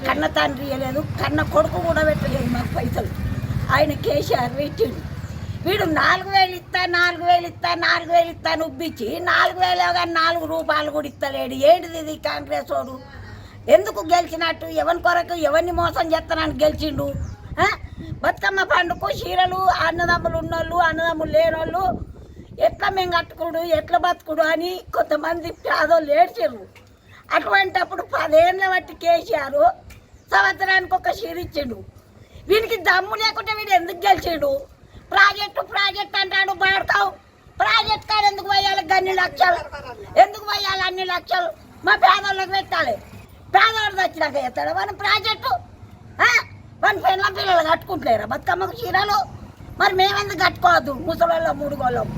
కన్న తండ్రి ఇవ్వలేదు, కన్న కొడుకు కూడా పెట్టలేదు మాకు పైసలు. ఆయన కేసీఆర్ పెట్టిండు. వీడు 4,000 ఇస్తా 4,000 ఇస్తా 4,000 ఇస్తా అని ఉబ్బిచ్చి 4,000 కానీ 4 రూపాయలు కూడా ఇస్తలేడు. ఏంటిది ఇది కాంగ్రెస్ వాడు? ఎందుకు గెలిచినట్టు? ఎవరి కొరకు ఎవరిని మోసం చేస్తానని గెలిచిండు? బతుకమ్మ పండుగకు చీరలు అన్నదమ్ములు ఉన్నోళ్ళు అన్నదమ్ములు లేనోళ్ళు ఎట్లా మేము కట్టుకుడు ఎట్లా బతుకుడు అని కొంతమంది పేదోళ్ళు ఏడ్చారు. అటువంటిప్పుడు 10 ఏళ్ళ బట్టి కేసీఆర్ సంవత్సరానికి ఒక చీర ఇచ్చిండు. వీడికి దమ్ము లేకుంటే వీడు ఎందుకు గెలిచిండు? ప్రాజెక్టు అంటాడు, బాడతావు. ప్రాజెక్ట్ కాదు ఎందుకు పోయాలి? అన్ని లక్షలు ఎందుకు పోయాలి? అన్ని లక్షలు మా పేదోళ్ళకి పెట్టాలి. పేదవాళ్ళు వచ్చినాక చేస్తాడు మన ప్రాజెక్టు. మన పిల్లలు కట్టుకుంటలేరా బతుకమ్మకు చీరలు? మరి మేమెందుకు కట్టుకోవద్దు? ముసలోళ్ళ 3 గోళ్ళం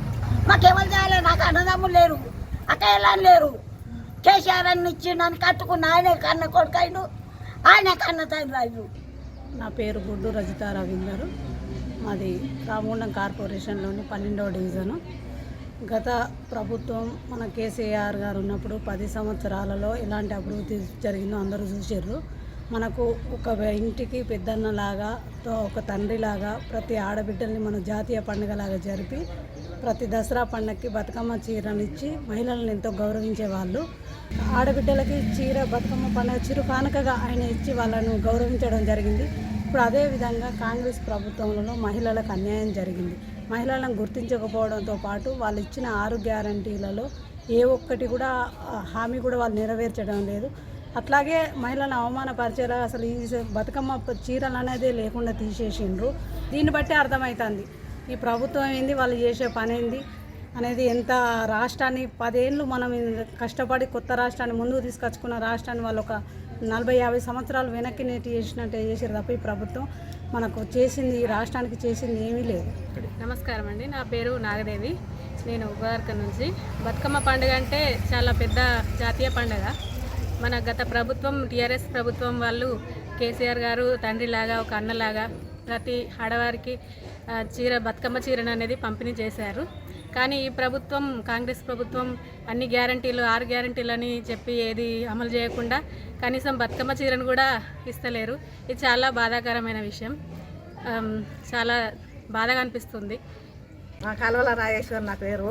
మాకెవరు చేయాలి? నాకు అన్నదమ్ములు లేరు, అక్కయ్యలని లేరు. కేసీఆర్ అన్ని ఇచ్చిండని కట్టుకున్న ఆయనే కన్న కొడుకైండు, ఆయన కన్న తండ్రి అయ్యిండు. నా పేరు గుడ్డు రజిత రవీందర్. మాది రామగుండం కార్పొరేషన్లోని 12వ డివిజను. గత ప్రభుత్వం మన కేసీఆర్ గారు ఉన్నప్పుడు 10 సంవత్సరాలలో ఎలాంటి అభివృద్ధి జరిగిందో అందరూ చూసారు. మనకు ఒక ఇంటికి పెద్దన్నలాగా ఒక తండ్రిలాగా ప్రతి ఆడబిడ్డల్ని మన జాతీయ పండుగలాగా జరిపి ప్రతి దసరా పండుగకి బతుకమ్మ చీరనిచ్చి మహిళలను ఎంతో గౌరవించేవాళ్ళు. ఆడబిడ్డలకి చీర బతుకమ్మ పండుగ చిరు కానుకగా ఆయన ఇచ్చి వాళ్ళను గౌరవించడం జరిగింది. ఇప్పుడు అదేవిధంగా కాంగ్రెస్ ప్రభుత్వంలో మహిళలకు అన్యాయం జరిగింది. మహిళలను గుర్తించకపోవడంతో పాటు వాళ్ళు ఇచ్చిన 6 గ్యారంటీలలో ఏ ఒక్కటి కూడా హామీ కూడా వాళ్ళు నెరవేర్చడం లేదు. అట్లాగే మహిళలను అవమానపరిచేలా అసలు ఈ బతుకమ్మ చీరలు అనేది లేకుండా తీసేసిండ్రు. దీన్ని బట్టి అర్థమవుతుంది ఈ ప్రభుత్వం ఏంది, వాళ్ళు చేసే పని ఏంది అనేది. ఎంత రాష్ట్రాన్ని 10 ఏళ్ళు మనం కష్టపడి కొత్త రాష్ట్రాన్ని ముందుకు తీసుకొచ్చుకున్న రాష్ట్రాన్ని వాళ్ళు ఒక 40-50 సంవత్సరాలు వెనక్కి నెట్టి చేసినట్టే చేసారు తప్ప ఈ ప్రభుత్వం మనకు చేసింది, ఈ రాష్ట్రానికి చేసింది ఏమీ లేదు. నమస్కారం అండి, నా పేరు నాగదేవి. నేను ఉగార్క నుంచి. బతుకమ్మ పండుగ అంటే చాలా పెద్ద జాతీయ పండుగ. మన గత ప్రభుత్వం టీఆర్ఎస్ ప్రభుత్వం వాళ్ళు కేసీఆర్ గారు తండ్రిలాగా ఒక అన్నలాగా ప్రతి ఆడవారికి బతుకమ్మ చీరను అనేది పంపిణీ చేశారు. కానీ ఈ ప్రభుత్వం కాంగ్రెస్ ప్రభుత్వం అన్ని గ్యారంటీలు 6 గ్యారంటీలని చెప్పి ఏది అమలు చేయకుండా కనీసం బతుకమ్మ చీరను కూడా ఇస్తలేరు. ఇది చాలా బాధాకరమైన విషయం. చాలా బాధగా అనిపిస్తుంది. మా కలవల రాజేశ్వర్ నా పేరు.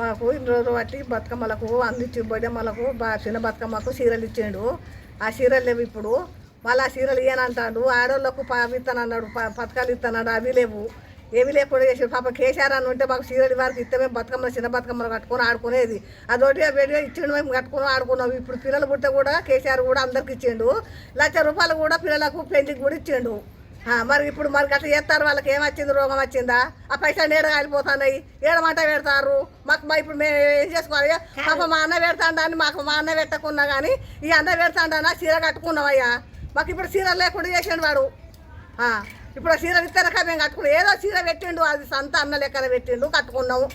మాకు ఇన్ని రోజులు బట్టి బతుకమ్మలకు అందించి బొడ్డమ్మలకు చిన్న బతుకమ్మకు చీరలు ఇచ్చిండు. ఆ చీరలు లేవు ఇప్పుడు. మళ్ళీ ఆ చీరలు ఇయ్యనంటాడు. ఆడోళ్ళకు ఇస్తానన్నాడు, పథకాలు ఇస్తానన్నాడు, అవి లేవు. ఏవి లేకుండా చేసాడు. పాప కేసీఆర్ అని ఉంటే మాకు చీరలు వారికి ఇస్తే మేము బతుకమ్మలు చిన్న బతుకమ్మలు కట్టుకొని ఆడుకునేది. అదొకటి వేడిగా ఇచ్చిండు, మేము కట్టుకొని ఆడుకున్నాం. ఇప్పుడు పిల్లలు పుట్టే కూడా కేసీఆర్ కూడా అందరికి ఇచ్చిండు. ₹1,00,000 కూడా పిల్లలకు పెళ్లికి కూడా ఇచ్చిండు. మరి ఇప్పుడు మరి అట్లా చేస్తారు. వాళ్ళకి ఏమొచ్చింది? రోగం వచ్చిందా? ఆ పైసలు నేడ కాలిపోతున్నాయి. ఏడమంట పెడతారు మాకు. ఇప్పుడు మేము ఏం చేసుకోవాలి? పాప మా అన్న పెడతాడా అని మాకు మా అన్న పెట్టకున్నా కానీ ఈ అన్న పెడతాడా చీర కట్టుకున్నామయ్యా. మాకు ఇప్పుడు చీర లేకుండా చేసిండు వాడు. ఇప్పుడు ఆ చీర ఇస్తారక మేము కట్టుకున్నాం. ఏదో చీర పెట్టిండు, అది సంత అన్న లెక్కన పెట్టిండు, కట్టుకున్నాము.